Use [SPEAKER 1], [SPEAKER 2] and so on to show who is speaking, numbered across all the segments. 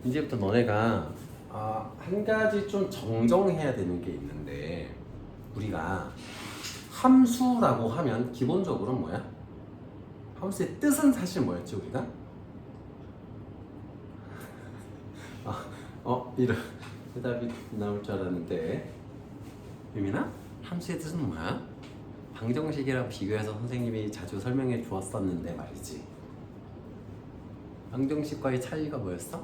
[SPEAKER 1] 이제부터 너네가 한 가지 좀 정정해야 되는 게 있는데, 우리가 함수라고 하면 기본적으로 뭐야? 함수의 뜻은 사실 뭐였지 우리가? 이런 대답이 나올 줄 알았는데, 유민아? 함수의 뜻은 뭐야? 방정식이랑 비교해서 선생님이 자주 설명해 주었었는데 말이지. 방정식과의 차이가 뭐였어?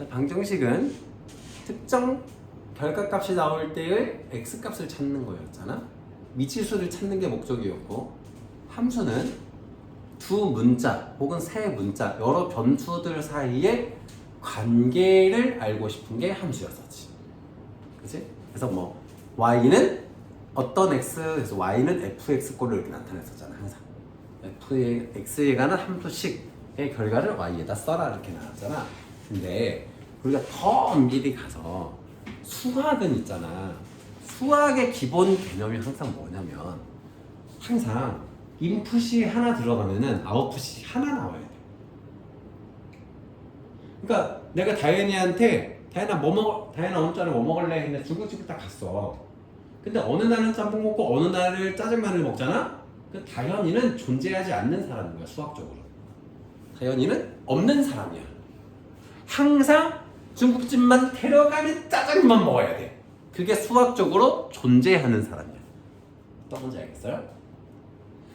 [SPEAKER 1] 방정식은 특정 결과값이 나올 때의 x값을 찾는 거였잖아. 미치수를 찾는 게 목적이었고, 함수는 두 문자 혹은 세 문자, 여러 변수들 사이의 관계를 알고 싶은 게 함수였었지. 그치? 그래서 뭐 y는 어떤 x, 그래서 y는 fx꼴로 이렇게 나타냈었잖아. 항상 f의 x에 관한 함수식의 결과를 y에다 써라 이렇게 나왔잖아. 근데 우리가 더 엄밀히 가서 수학은 있잖아. 수학의 기본 개념이 항상 뭐냐면, 항상 인풋이 하나 들어가면은 아웃풋이 하나 나와야 돼. 그러니까 내가 다현이한테 다현아 오늘 저녁에 뭐 먹을래? 근데 중국집을 딱 갔어. 근데 어느 날은 짬뽕 먹고 어느 날은 짜장면을 먹잖아. 그 다현이는 존재하지 않는 사람인 거야, 수학적으로. 다현이는 없는 사람이야. 항상 중국집만 데려가면 짜장면 먹어야 돼. 그게 수학적으로 존재하는 사람이야. 어떤 건지 알겠어요?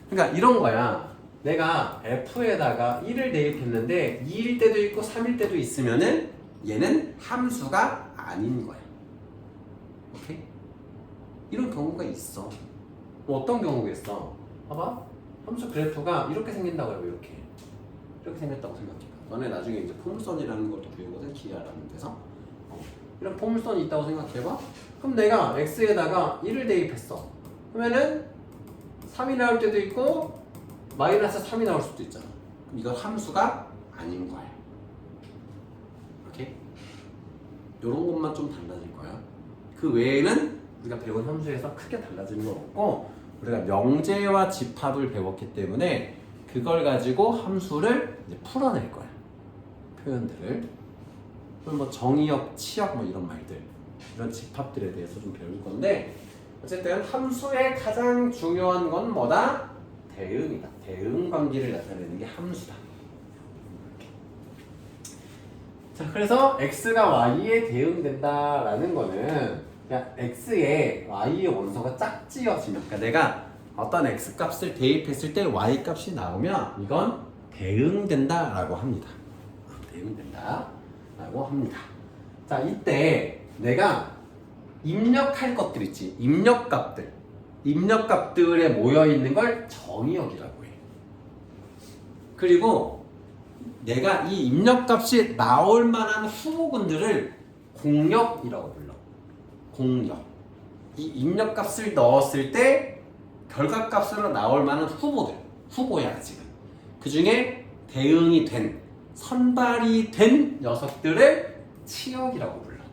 [SPEAKER 1] 그러니까 이런 거야. 내가 f에다가 1을 대입했는데 2일 때도 있고 3일 때도 있으면은 얘는 함수가 아닌 거야. 오케이? 이런 경우가 있어. 뭐 어떤 경우가 있어? 봐봐. 함수 그래프가 이렇게 생긴다고 해요. 이렇게 생겼다고 생각해. 너네 나중에 이제 포물선이라는 것도 배우거든, 기하라는 데서. 이런 포물선이 있다고 생각해봐. 그럼 내가 x에다가 1을 대입했어. 그러면은 3이 나올 때도 있고 마이너스 3이 나올 수도 있잖아. 그럼 이건 함수가 아닌 거야. 오케이? 요런 것만 좀 달라질 거야. 그 외에는 우리가 배운 함수에서 크게 달라지는 건 없고, 우리가 명제와 집합을 배웠기 때문에 그걸 가지고 함수를 이제 풀어낼 거야. 표현들을. 그럼 뭐 정의역, 치역 뭐 이런 말들, 이런 집합들에 대해서 좀 배울 건데, 어쨌든 함수의 가장 중요한 건 뭐다? 대응이다. 대응 관계를 나타내는 게 함수다. 이렇게. 자, 그래서 x가 y에 대응된다라는 거는 그냥 x에 y의 원소가 짝지어지면, 그러니까 내가 어떤 x 값을 대입했을 때 y 값이 나오면 이건 대응된다라고 합니다. 대응된다라고 합니다. 자, 이때 내가 입력할 것들 있지. 입력값들에 모여있는 걸 정의역이라고 해. 그리고 내가 이 입력값이 나올 만한 후보군들을 공역이라고 불러. 공역. 이 입력값을 넣었을 때 결과값으로 나올 만한 후보야 지금. 그 중에 대응이 된, 선발이 된 녀석들을 치역이라고 불러.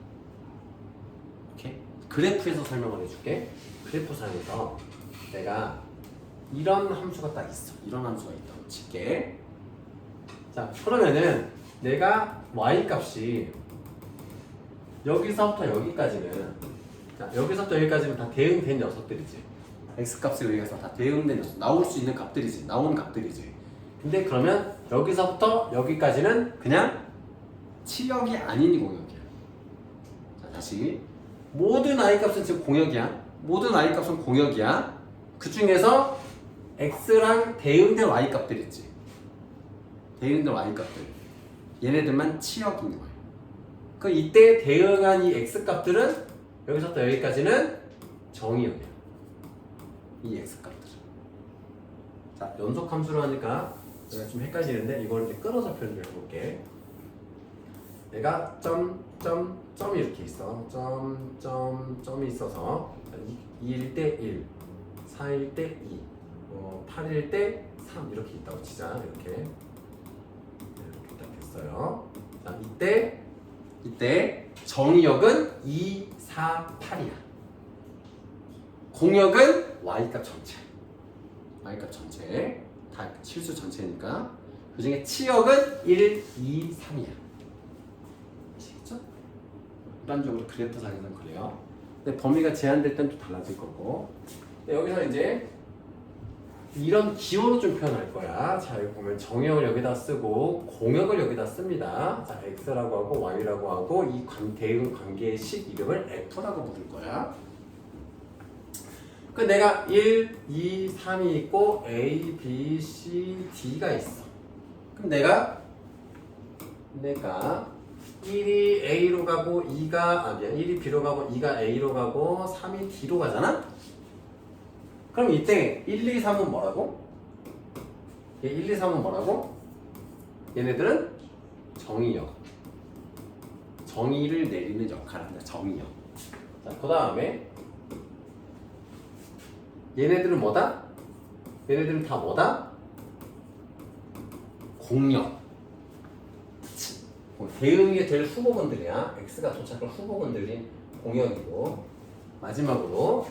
[SPEAKER 1] 오케이? 그래프에서 설명을 해줄게. 그래프상에서 내가 이런 함수가 딱 있어. 이런 함수가 있다고 칠게. 자, 그러면은 내가 y값이 여기서부터 여기까지는, 자, 여기서부터 여기까지는 다 대응된 녀석들이지. x값에 의해서 다 대응된 녀석, 나올 수 있는 값들이지. 나온 값들이지. 근데 그러면 여기서부터 여기까지는 그냥 치역이 아닌 공역이야. 자, 다시. 모든 i값은 지금 공역이야. 모든 i값은 공역이야. 그 중에서 x랑 대응된 y값들 있지. 대응된 y값들. 얘네들만 치역인 거야. 그 이때 대응한 이 x값들은 여기서부터 여기까지는 정의역이야. 이 x값들. 자, 연속함수로 하니까 내가 좀 헷갈리는데 이걸 이렇게 끊어서 표현을 해볼게. 내가 점이 이렇게 있어. 점이 있어서 2일 때 1, 4일 때 2, 8일 때 3 이렇게 있다고 치자. 이렇게 딱 됐어요. 자, 이때 정의역은 2, 4, 8이야. 공역은 y값 전체. y값 전체. 다 실수 전체니까. 그 중에 치역은 1, 2, 3이야. 아시겠죠? 일반적으로 그래프상에서는 그래요. 근데 범위가 제한될 땐 또 달라질 거고. 근데 여기서 이제 이런 기호로 좀 표현할 거야. 자, 여기 보면 정역을 여기다 쓰고 공역을 여기다 씁니다. 자, x라고 하고 y라고 하고 이 대응 관계의 식 이름을 f라고 부를 거야. 그 내가 1, 2, 3이 있고 A, B, C, D가 있어. 그럼 내가 1이 A로 가고 1이 B로 가고 2가 A로 가고 3이 D로 가잖아? 그럼 이때 1, 2, 3은 뭐라고? 1, 2, 3은 뭐라고? 얘네들은 정의역. 정의를 내리는 역할을 한다. 정의역. 자, 그 다음에 얘네들은 뭐다? 얘네들은 다 뭐다? 공역. 대응이 될 후보군들이야. X가 도착할 후보군들이 공역이고, 마지막으로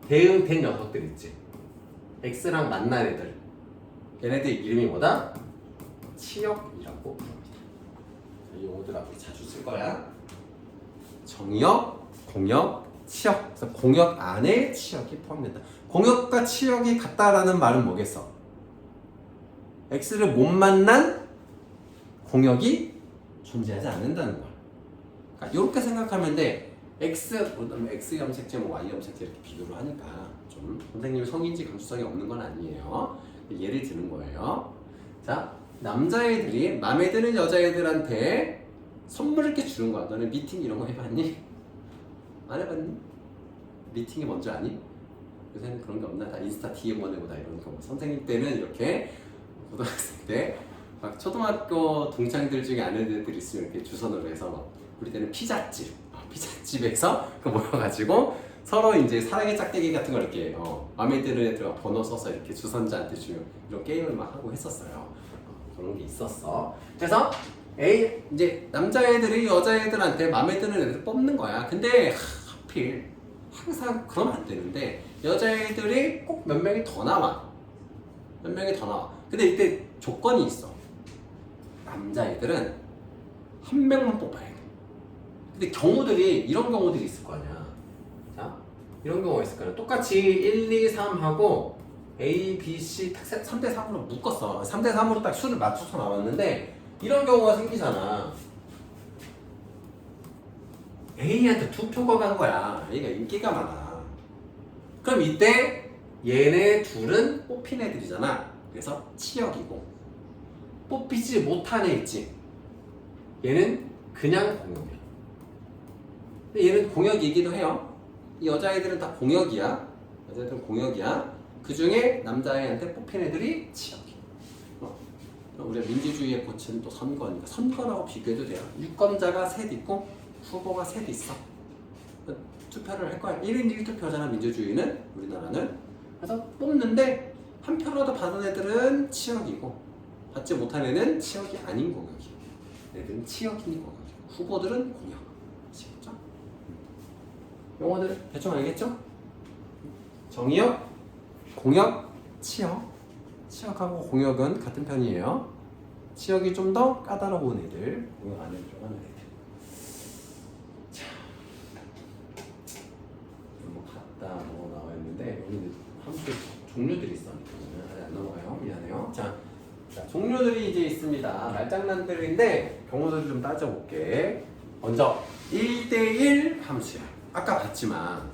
[SPEAKER 1] 대응된 녀석들 있지. X랑 만난 애들. 얘네들 이름이 뭐다? 치역이라고 부릅니다. 이 용어들 앞에 자주 쓸 거야. 정역, 공역, 치역. 그래서 공역 안에 치역이 포함된다. 공역과 치역이 같다라는 말은 뭐겠어? X를 못 만난 공역이 존재하지 않는다는 거야. 그러니까 이렇게 생각하면 돼. X 염색체, Y 염색체 이렇게 비교를 하니까 좀 선생님이 성인지 감수성이 없는 건 아니에요. 예를 드는 거예요. 자, 남자애들이 마음에 드는 여자애들한테 선물을 이렇게 주는 거야. 너는 미팅 이런 거 해봤니? 안 해봤니? 미팅이 뭔지 아니? 요새는 그런 게 없나? 다 인스타 DM 보내고 다 이런 거. 선생님 때는 이렇게 고등학생 때 막 초등학교 동창들 중에 아는 애들 있으면 이렇게 주선으로 해서 우리 때는 피자집에서 그 모여가지고 서로 이제 사랑의 짝대기 같은 걸 이렇게 마음에 드는 애들 번호 써서 이렇게 주선자한테 주면 이런 게임을 막 하고 했었어요. 그런 게 있었어. 그래서 이제 남자애들이 여자애들한테 마음에 드는 애들 뽑는 거야. 근데 하필 항상 그러면 안 되는데 여자애들이 꼭 몇 명이 더 나와. 몇 명이 더 나와. 근데 이때 조건이 있어. 남자애들은 한 명만 뽑아야 돼. 근데 경우들이 이런 경우들이 있을 거 아니야. 자, 이런 경우가 있을 거야. 똑같이 1, 2, 3 하고 A, B, C 딱 3대 3으로 묶었어. 3대 3으로 딱 수를 맞춰서 나왔는데 이런 경우가 생기잖아. A한테 2표가 간 거야. A가 인기가 많아. 그럼 이때 얘네 둘은 뽑힌 애들이잖아. 그래서 치역이고 뽑히지 못한 애 있지. 얘는 그냥 공역이야. 근데 얘는 공역이기도 해요. 이 여자애들은 다 공역이야. 여자애들은 공역이야. 그 중에 남자애한테 뽑힌 애들이 치역이야. 우리가 민주주의의 꽃은 또 선거니까 선거라고 비교해도 돼요. 유권자가 셋 있고 후보가 셋 있어. 투표를 할 거야. 1인 1투표잖아 민주주의는. 우리나라는. 그래서 뽑는데 한 표라도 받은 애들은 치역이고 받지 못한 애는 치역이 아닌 공역이야. 애들은 치역인 공역이야. 후보들은 공역. 아시겠죠? 용어들 대충 알겠죠? 정의역, 공역, 치역. 치역하고 공역은 같은 편이에요. 치역이 좀 더 까다로운 애들, 공역 안에 들어가는 애들. 자, 뭐 같다 뭐 나와 있는데 여기 함수 종류들이 있어. 아직 안 넘어가요. 미안해요. 자, 종류들이 이제 있습니다. 말장난들인데 경우들을 좀 따져볼게. 먼저 1대1 함수야. 아까 봤지만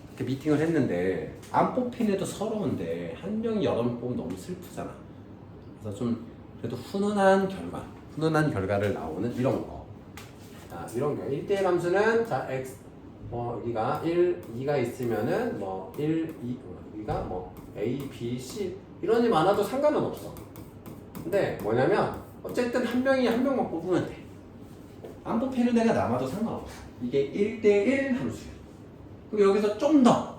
[SPEAKER 1] 이렇게 미팅을 했는데 안 뽑힌 애도 서러운데 한 명이 여러 명 뽑으면 너무 슬프잖아. 그래서 좀 그래도 훈훈한 결과를 나오는 이런 거. 자, 이런 거 1대1 함수는 자 x 여기가 1, 2가 있으면은 1, 2 여기가 A, B, C 이런이 많아도 상관은 없어. 근데 뭐냐면 어쨌든 한 명이 한 명만 뽑으면 돼. 안 뽑히는 애가 남아도 상관없어. 이게 1대1 함수야. 그리고 여기서 좀 더.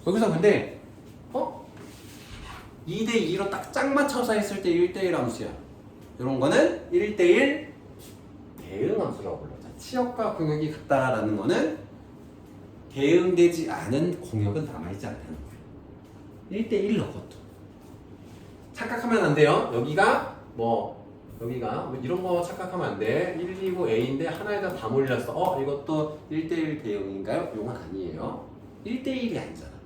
[SPEAKER 1] 여기서 근데 2대2로 딱 짝 맞춰서 했을 때 1대1 함수야. 이런 거는 1대1 대응 함수라고 불러. 치역과 공역이 같다라는 거는 대응되지 않은 공역은 남아있지 않다는 거야. 1대1 그것도. 착각하면 안 돼요. 여기가 뭐 여기가 뭐 이런 거 착각하면 안 돼. 1, 2, 9, A인데 하나에다 다 몰렸어. 이것도 1대1 대응인가요? 이건 아니에요. 1대1이 아니잖아.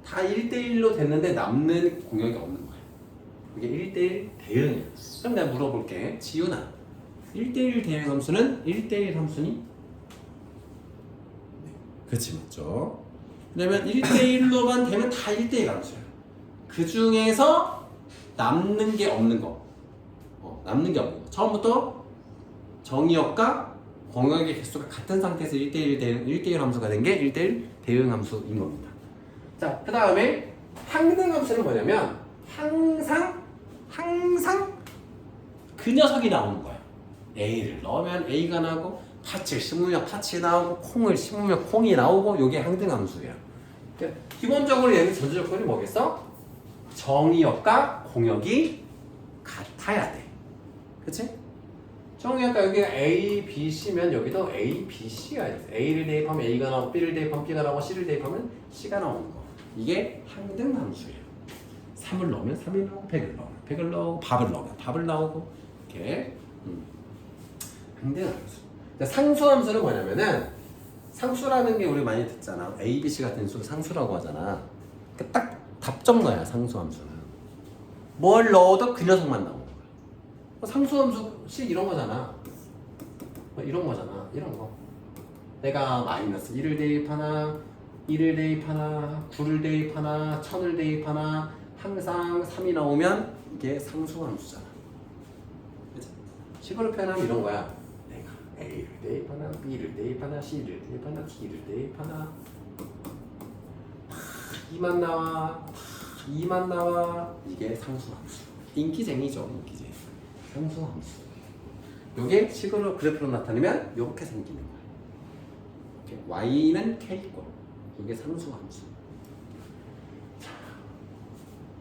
[SPEAKER 1] 다 1대1로 됐는데 남는 공역이 없는 거야. 이게 1대1 대응이야. 그럼 내가 물어볼게. 지윤아, 1대1 대응 함수는 1대1 함수니? 네. 그렇지, 맞죠? 왜냐면 1대1로만 되면 다 1대1 함수야. 그 중에서 남는 게 없는 거. 남는 게 없는 거. 처음부터 정의역과 공역의 개수가 같은 상태에서 1대1 대응, 1대1 함수가 된 게 1대1 대응 함수인 겁니다. 자, 그 다음에 항등 함수는 뭐냐면 항상 그 녀석이 나오는 거야. A를 넣으면 A가 나오고 파츠를 심으면 파츠 나오고 콩을 심으면 콩이 나오고 요게 항등 함수예요. 그러니까 기본적으로 얘는 전제 조건이 뭐겠어? 정의역과 공역이 같아야 돼. 그치? 정의역과 여기가 A, B, C면 여기도 A, B, C가 있어. A를 대입하면 A가 나오고 B를 대입하면 B가 나오고 C를 대입하면 C가 나오는 거. 이게 항등 함수예요. 3을 넣으면 3이 나오고 100을 넣으면 100을 넣고 밥을 넣으면 밥을 나오고 이렇게 항등 함수. 상수 함수는 뭐냐면은 상수라는 게 우리 많이 듣잖아. A, B, C 같은 수를 상수라고 하잖아. 그러니까 딱 답정너야 상수 함수는. 뭘 넣어도 그 녀석만 나오는 거야. 상수 함수 C 이런 거잖아. 이런 거잖아. 이런 거. 내가 마이너스 1을 대입하나 1을 대입하나 9를 대입하나 1000을 대입하나 항상 3이 나오면 이게 상수 함수잖아. 그치? 식으로 표현하면 이런 거야. 내가 A를 대입하나 B를 대입하나 C를 대입하나 D를 대입하나 2만 나와 2만 나와. 이게 상수 함수. 인기쟁이죠. 인기쟁이. 상수 함수. 요게 식으로 그래프로 나타내면 이렇게 생기는 거야. 이렇게 Y는 K꼴. 이게 상수 함수. 자,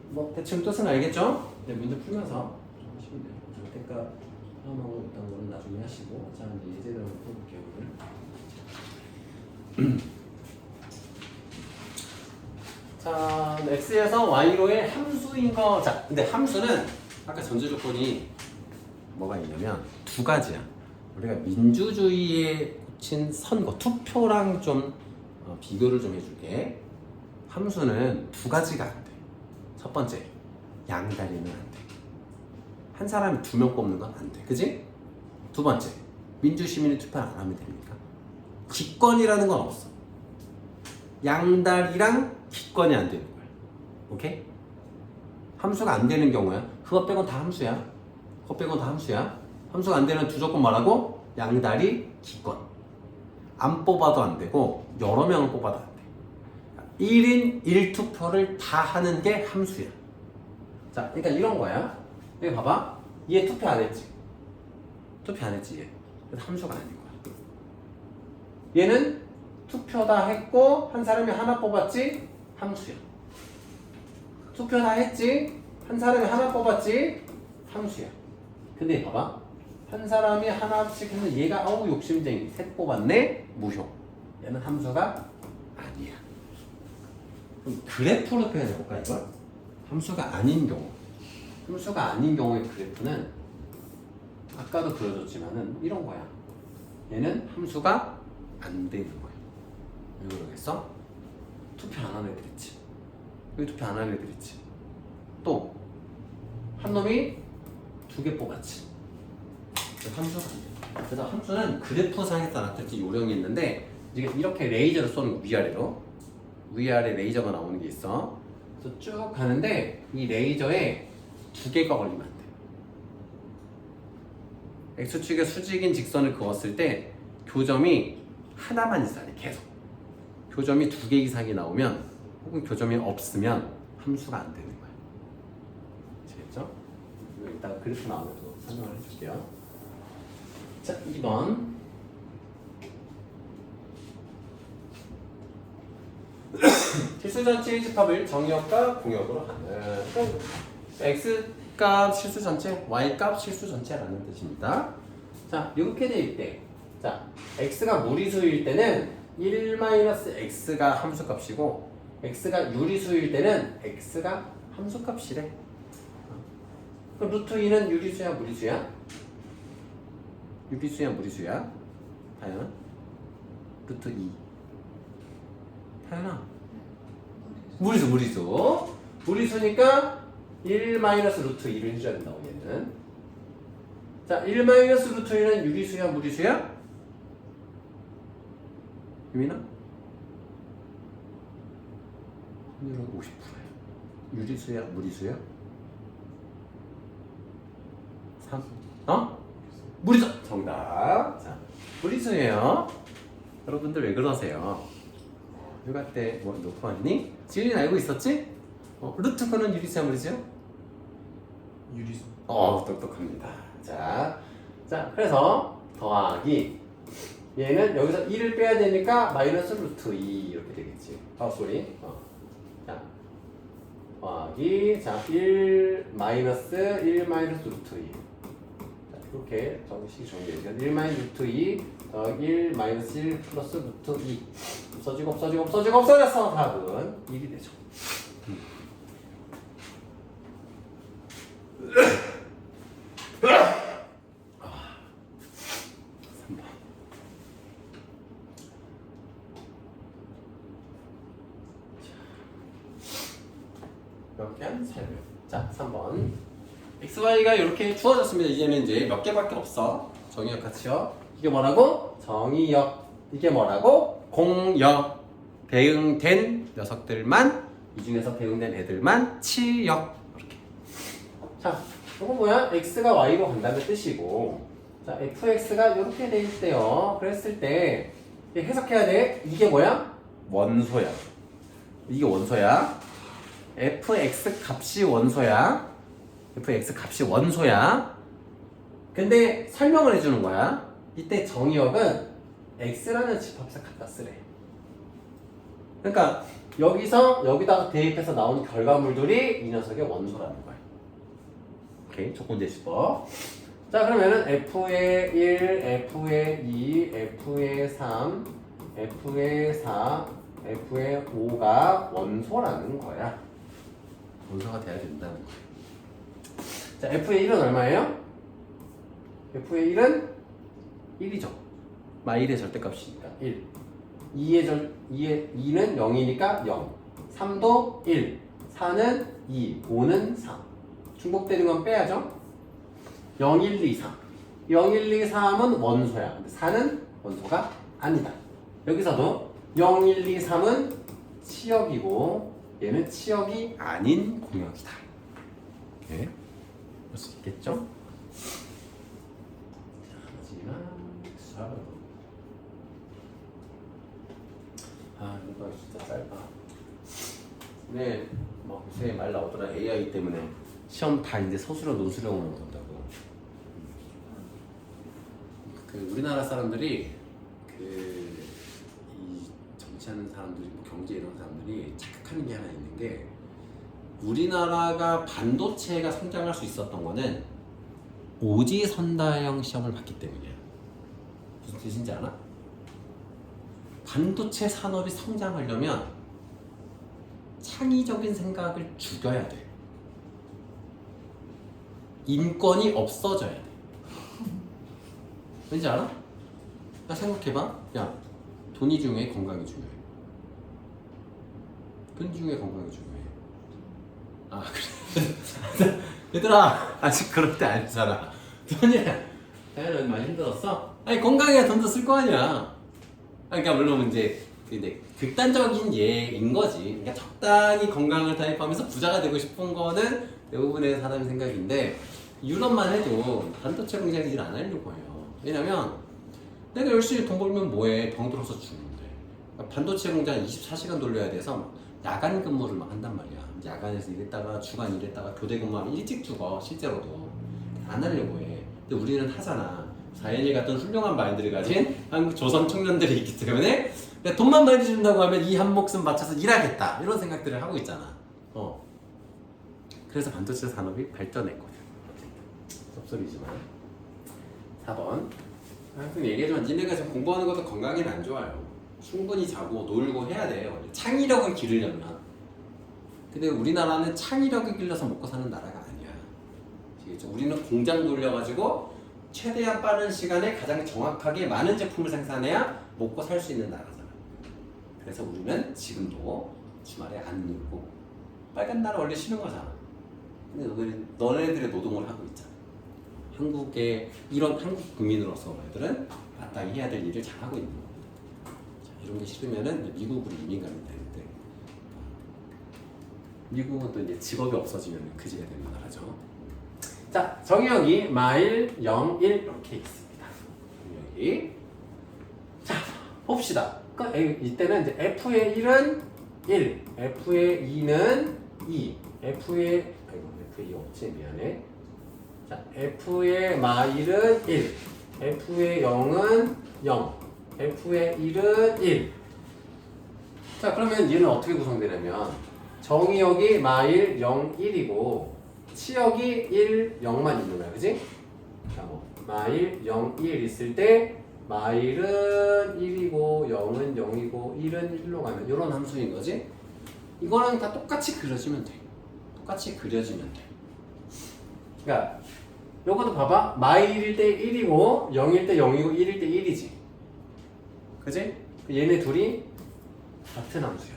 [SPEAKER 1] 뭐 대충 뜻은 알겠죠? 네, 문제 풀면서 좀 하시면 돼요. 절대값 처음하고 있던 거는 나중에 하시고. 자, 이제 예제대로 풀어볼게요. 오늘. 자, x에서 y로의 함수인 거. 자, 근데 함수는 아까 전제 조건이 뭐가 있냐면 두 가지야. 우리가 민주주의에 꽂힌 선거, 투표랑 좀 비교를 좀 해줄게. 함수는 두 가지가 안 돼. 첫 번째, 양다리는 안 돼. 한 사람이 2명 뽑는 건 안 돼. 그지? 두 번째, 민주시민이 투표를 안 하면 됩니까? 기권이라는 건 없어. 양다리랑 기권이 안 되는 거야. 오케이? 함수가 안 되는 경우야. 그거 빼곤 다 함수야. 그거 빼곤 다 함수야. 함수가 안 되는 두 조건 뭐라고? 양다리, 기권. 안 뽑아도 안 되고 여러 명을 뽑아도 안 돼. 1인 1투표를 다 하는 게 함수야. 자, 그러니까 이런 거야. 여기 봐봐. 얘 투표 안 했지? 투표 안 했지 얘. 그래서 함수가 아닌 거야. 얘는 투표 다 했고 한 사람이 하나 뽑았지? 함수야. 투표 다 했지? 한 사람이 하나 뽑았지? 함수야. 근데 봐봐. 한 사람이 하나씩 해서 얘가 어우 욕심쟁이 셋 뽑았네? 무효. 얘는 함수가 아니야. 그럼 그래프로 표현해볼까 이걸? 함수가 아닌 경우. 함수가 아닌 경우의 그래프는 아까도 그려줬지만은 이런 거야. 얘는 함수가 안 되는 거야. 왜 그러겠어? 투표 안 하는 애들 있지. 여기 투표 안 하는 애들 있지. 또 한 놈이 2개 뽑았지. 함수가 안 돼. 그래서 함수는 그래프상에서 나타낼 요령이 있는데 이렇게 레이저를 쏘는 거 위아래로. 위아래 레이저가 나오는 게 있어. 그래서 쭉 가는데 이 레이저에 2개가 걸리면 안 돼. X축에 수직인 직선을 그었을 때 교점이 하나만 있어야 돼. 계속. 교점이 2개 이상이 나오면 혹은 교점이 없으면 함수가 안 되는 거야. 아시겠죠? 이따가 그래프 나오면 또 설명을 해줄게요. 자, 2번. 실수전체의 집합을 정의역과 공역으로 하는. x값 실수전체, y값 실수전체라는 뜻입니다. 자, 이렇게 될 때, 자, x가 무리수일 때는 1-x가 함수값이고 x가 유리수일 때는 x가 함수값이래. 그럼 루트 2는 유리수야 무리수야? 유리수야 무리수야? 다현 루트 2 다현아 무리수니까 1 마이너스 루트 2를 해줘야 된다고 얘는. 자, 1 마이너스 루트 2는 유리수야 무리수야? 유민아? 확률은 50%야. 유리수야 무리수야? 3. 무리수! 정답. 자, 무리수예요. 여러분들 왜 그러세요? 휴가 때 뭐 놓고 왔니? 지은이는 알고 있었지? 루트 거는 유리수야 무리수야?
[SPEAKER 2] 유리수.
[SPEAKER 1] 똑똑합니다. 자, 그래서 더하기 얘는 여기서 1을 빼야 되니까 마이너스 루트 2 이렇게 되겠지. 소리. 자, 더하기 1 마이너스 루트 2. 자, 이렇게 정식 정리해서 1 마이너스 루트 2 더하기 1 마이너스 1 플러스 루트 2. 없어졌어. 답은 1이 되죠. 3번. 이렇게 한 3배. 자, 3번. XY가 이렇게 주어졌습니다. 이제는 이제 몇 개밖에 없어. 정의역 같이요. 이게 뭐라고? 정의역. 이게 뭐라고? 공역. 배응된 녀석들만, 이 중에서 배응된 애들만 치역. 이렇게. 자, 이건 뭐야? X가 Y로 간다는 뜻이고, 자, fx가 이렇게 돼 있대요. 그랬을 때 해석해야 돼. 이게 뭐야? 원소야. 이게 원소야. fx 값이 원소야. fx 값이 원소야. 근데 설명을 해주는 거야. 이때 정의역은 x라는 집합사 갖다 쓰래. 그러니까 여기서 여기다가 대입해서 나온 결과물들이 이 녀석의 원소라는 거야. 오케이, 조건제시법. 자, 그러면은 f의 1, f의 2, f의 3, f의 4, f의 5가 원소라는 거야. 원소가 돼야 된다는 거야. 자, f의 1은 얼마예요? f의 1은 1이죠. 마 1의 절대값이니까 1. 2는 0이니까 0. 3도 1. 4는 2. 5는 3. 중복되는 건 빼야죠. 0, 1, 2, 3. 0, 1, 2, 3은 원소야. 근데 4는 원소가 아니다. 여기서도 0, 1, 2, 3은 치역이고 얘는 치역이 아닌 공역이다. 이렇게 볼 수 있겠죠? 마지막 수학은 이거 진짜 짧아. 네, 뭐 요새 말 나오더라. AI 때문에 시험 다 이제 서술형 논술형으로 본다고. 우리나라 사람들이 이 정치하는 사람들이 뭐 경제 이런 사람들이 착각하는 게 하나 있는 게, 우리나라가 반도체가 성장할 수 있었던 거는 오지선다형 시험을 봤기 때문이야. 무슨 뜻인지 알아? 반도체 산업이 성장하려면 창의적인 생각을 죽여야 돼. 인권이 없어져야 돼. 왠지 알아? 나 생각해봐. 야, 돈이 중요해, 건강이 중요해? 돈 중에 건강이 중요해. 그래. 얘들아, 아직 그럴 때 아니잖아. 돈이야. 당연히 많이 힘들었어? 아니, 건강해야 돈도 쓸 거 아니야. 그러니까 물론 이제 근데 극단적인 예인 거지. 그러니까 적당히 건강을 타협하면서 부자가 되고 싶은 거는 대부분의 사람의 생각인데, 유럽만 해도 반도체 공장이 일 안 하려고 해요. 왜냐면 내가 열심히 돈 벌면 뭐해? 병들어서 죽는데. 그러니까 반도체 공장 24시간 돌려야 돼서 야간 근무를 막 한단 말이야. 야간에서 일했다가 주간 일했다가 교대 근무하면 일찍 죽어. 실제로도 안 하려고 해. 근데 우리는 하잖아. 4.1 같은 훌륭한 마인드를 가진 한국 조선 청년들이 있기 때문에 돈만 많이 준다고 하면 이 한 목숨 바쳐서 일하겠다, 이런 생각들을 하고 있잖아. 그래서 반도체 산업이 발전했거든. 섭섭이지만. 4번. 항상 얘기하지만 니네가 지금 공부하는 것도 건강에는 안 좋아요. 충분히 자고 놀고 해야 돼요. 창의력을 기르려면. 근데 우리나라는 창의력을 길러서 먹고 사는 나라가 아니야. 아시겠죠? 우리는 공장 돌려가지고 최대한 빠른 시간에 가장 정확하게 많은 제품을 생산해야 먹고 살 수 있는 나라잖아. 그래서 우리는 지금도 주말에 안 놀고 빨간 날 원래 쉬는 거잖아. 근데 너네들의 노동을 하고 있잖아. 한국의 이런 한국 국민으로서 너희들은 마땅히 해야 될 일을 잘 하고 있는 거야. 이런 게 싫으면은 미국으로 이민 가면 되는데 미국은 또 이제 직업이 없어지면 그지가 되는 나라죠. 자, 정의역이 마일 0, 1 이렇게 있습니다. 정의역이. 자, 봅시다. 그러니까 이때는 이제 F의 1은 1, F의 2는 2, F의 F2 없지 미안해. 자, F의 마일은 1, F의 0은 0, F의 1은 1. 자, 그러면 얘는 어떻게 구성되냐면 정의역이 마일 0, 1이고 치역이 1, 0만 있는 거야, 그지? 자, 뭐 마일 0, 1 있을 때 마일은 1이고 0은 0이고 1은 1로 가면 이런 함수인 거지? 이거랑 다 똑같이 그려지면 돼. 똑같이 그려지면 돼. 그러니까 요것도 봐봐. 마일일 때 1이고 0일 때 0이고 1일 때 1이지. 그지? 얘네 둘이 같은 함수야.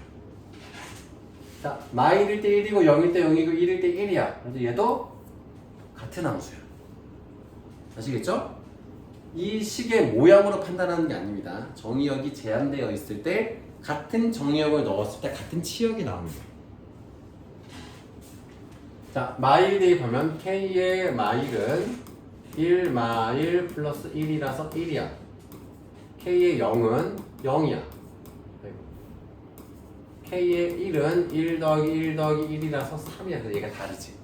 [SPEAKER 1] 자, 마일일 때 1이고 0일 때 0이고 1일 때 1이야. 그래서 얘도 같은 함수야. 아시겠죠? 이 식의 모양으로 판단하는 게 아닙니다. 정의역이 제한되어 있을 때 같은 정의역을 넣었을 때 같은 치역이 나옵니다. 자, 마일 대입하면 K의 마일은 1 마일 플러스 1이라서 1이야. K의 0은 0이야. K의 1은 1 더하기 1 더하기 1이라서 3이야. 그래서 얘가 다르지.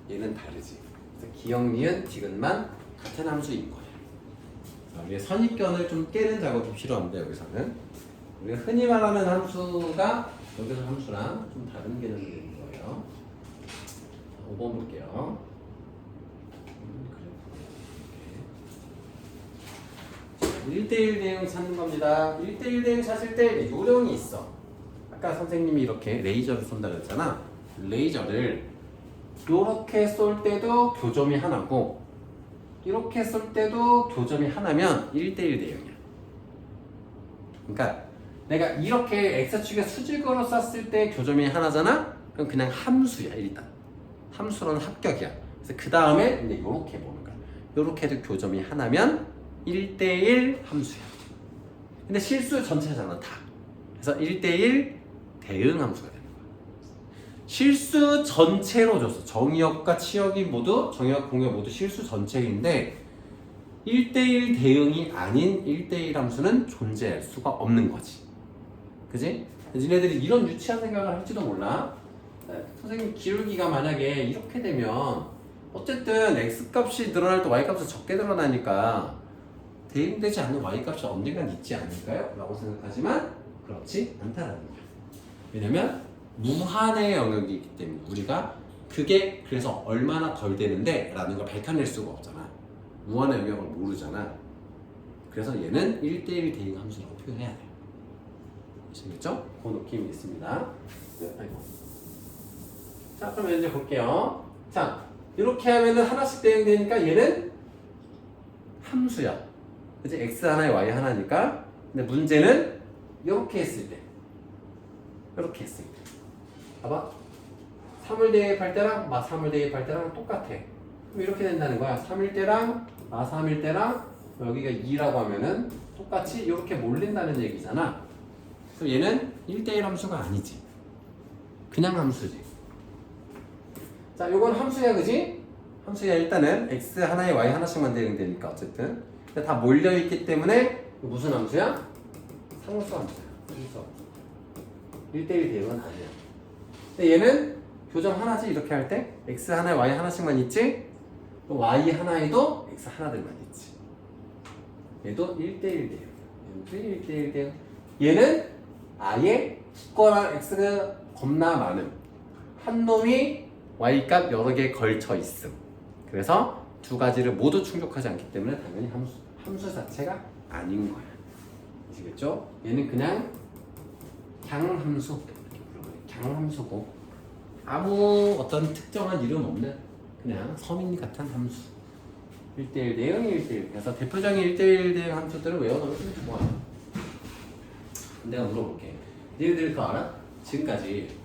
[SPEAKER 1] 얘는 다르지. 그래서 기역, 니은, 디귿만 같은 함수인 거야. 우리의 선입견을 좀 깨는 작업이 필요한데 여기서는 우리가 흔히 말하는 함수가 여기서 함수랑 좀 다른 개념이 되는 거예요. 5번 볼게요. 1대1 대응 찾는 겁니다. 1대1 대응 찾을 때 요령이 있어. 아까 선생님이 이렇게 레이저를 쏜다 그랬잖아. 레이저를 이렇게 쏠 때도 교점이 하나고 이렇게 쏠 때도 교점이 하나면 1대1 대응이야. 그러니까 내가 이렇게 X축에 수직으로 쐈을 때 교점이 하나잖아? 그럼 그냥 함수야 일단. 함수로는 합격이야. 그래서 그 다음에 이제 이렇게 보는 거야. 이렇게도 교점이 하나면 1대1 함수야. 근데 실수 전체잖아 다. 그래서 1대1 대응 함수가 되는 거야. 실수 전체로 줬어. 정의역과 치역이 모두 정의역, 공역 모두 실수 전체인데 1대1 대응이 아닌 1대1 함수는 존재할 수가 없는 거지. 그지? 니네들이 이런 유치한 생각을 할지도 몰라. 선생님 기울기가 만약에 이렇게 되면 어쨌든 x값이 늘어날 때 y값이 적게 늘어나니까 대응되지 않는 y값이 언젠간 있지 않을까요? 라고 생각하지만 그렇지 않다라는 거야. 왜냐면 무한의 영역이기 때문에 우리가 그게 그래서 얼마나 덜 되는데 라는 걸 밝혀낼 수가 없잖아. 무한의 영역을 모르잖아. 그래서 얘는 1대1 대응 함수라고 표현해야 돼. 아시겠죠? 그 느낌이 있습니다. 네, 아이고. 자, 그럼 이제 볼게요. 자, 이렇게 하면은 하나씩 대응되니까 얘는 함수야. 그치? x 하나에 y 하나니까. 근데 문제는 이렇게 했을 때. 이렇게 했을 때. 봐봐. 3을 대입할 때랑 마3을 대입할 때랑 똑같아. 그럼 이렇게 된다는 거야. 3일 때랑 마3일 때랑 여기가 2라고 하면은 똑같이 이렇게 몰린다는 얘기잖아. 그래서 얘는 1대1 함수가 아니지. 그냥 함수지. 자, 요건 함수야, 그지? 함수야, 일단은 x 하나에 y 하나씩만 대응되니까 어쨌든. 근데 다 몰려있기 때문에 무슨 함수야? 상수 함수야. 상수. 1대1 대응은 아니야. 근데 얘는 교점 하나지, 이렇게 할 때. x 하나에 y 하나씩만 있지? 또 y 하나에도 x 하나들만 있지. 얘도 1대1 대응. 얘도 1대1 대응. 얘는 아예 굳건한 x가 겁나 많음. 한 놈이 y값 여러 개 걸쳐 있음. 그래서 두 가지를 모두 충족하지 않기 때문에 당연히 함수 자체가 아닌 거야. 아시겠죠? 얘는 그냥 강함수. 강함수고 아무 어떤 특정한 이름 없는 그냥 서민 같은 함수 1대1 대응이 1대1 그래서 대표적인 1대1 대응 함수들을 외워놓으면 좋아. 내가 물어볼게. 너희들 그거 알아? 지금까지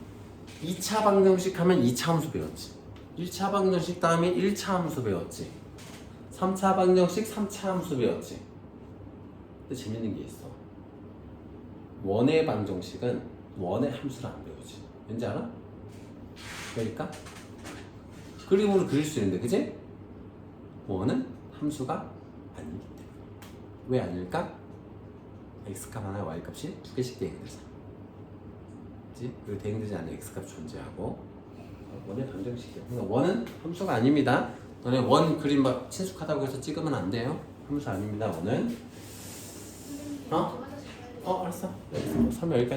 [SPEAKER 1] 2차 방정식 하면 2차 함수 배웠지 1차 방정식 다음에 1차 함수 배웠지 3차 방정식 3차 함수 배웠지. 근데 재밌는 게 있어. 원의 방정식은 원의 함수를 안 배우지. 왠지 알아? 그러니까 그림으로 그릴 수 있는데 그지? 원은 함수가 아니기 때문에. 왜 아닐까? x값 하나 y값이 두 개씩 대응되잖아. 그치? 그리고 대응되지 않는 x값 존재하고 원의 방정식이야. 그러니까 원은 함수가 아닙니다. 너네 원 그림 막 친숙하다고 해서 찍으면 안 돼요. 함수 아닙니다. 원은.
[SPEAKER 3] 선생님,
[SPEAKER 1] 어?
[SPEAKER 3] 저 화장실 가야 돼요.
[SPEAKER 1] 알았어. 설명 여기까지.